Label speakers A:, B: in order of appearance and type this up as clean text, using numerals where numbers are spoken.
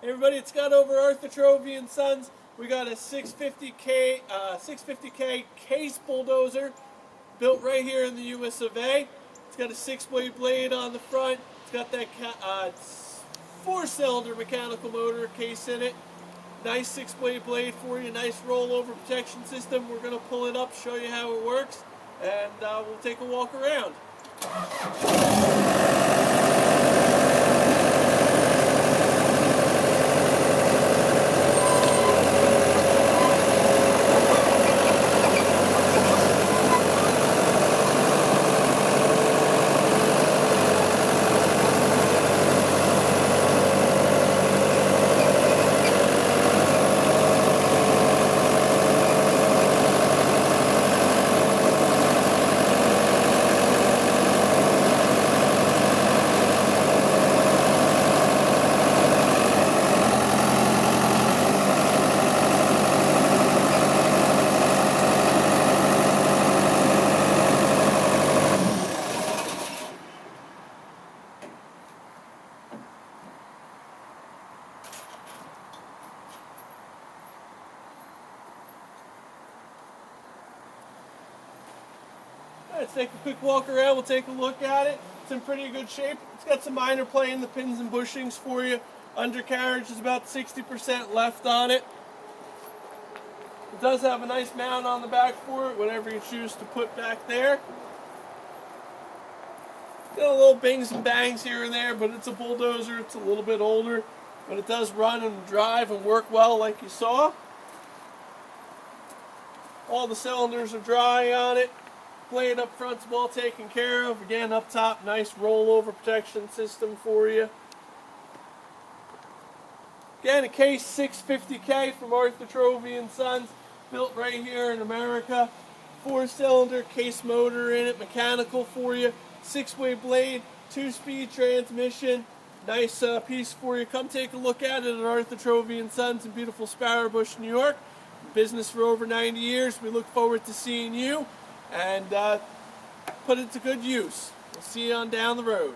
A: Hey everybody, it's Scott over Arthur Trovey and Sons. We got a 650K case bulldozer built right here in the US of A. It's got a 6-way blade on the front. It's got that 4-cylinder mechanical motor case in it. Nice 6-way blade for you, nice rollover protection system. We're going to pull it up, show you how it works, and we'll take a walk around. Let's take a quick walk around. We'll take a look at it. It's in pretty good shape. It's got some minor play in the pins and bushings for you. Undercarriage is about 60% left on it. It does have a nice mount on the back for it, whatever you choose to put back there. Got a little bings and bangs here and there, but it's a bulldozer. It's a little bit older, but it does run and drive and work well like you saw. All the cylinders are dry on it. Blade up front's well taken care of. Again, up top, nice rollover protection system for you. Again, a case 650K from Arthur Trovey and Sons, built right here in America. 4-cylinder case motor in it, mechanical for you. 6-way blade, 2-speed transmission. Nice piece for you. Come take a look at it at Arthur Trovey and Sons in beautiful Sparrow Bush, New York. Business for over 90 years. We look forward to seeing you and put it to good use. We'll see you on down the road.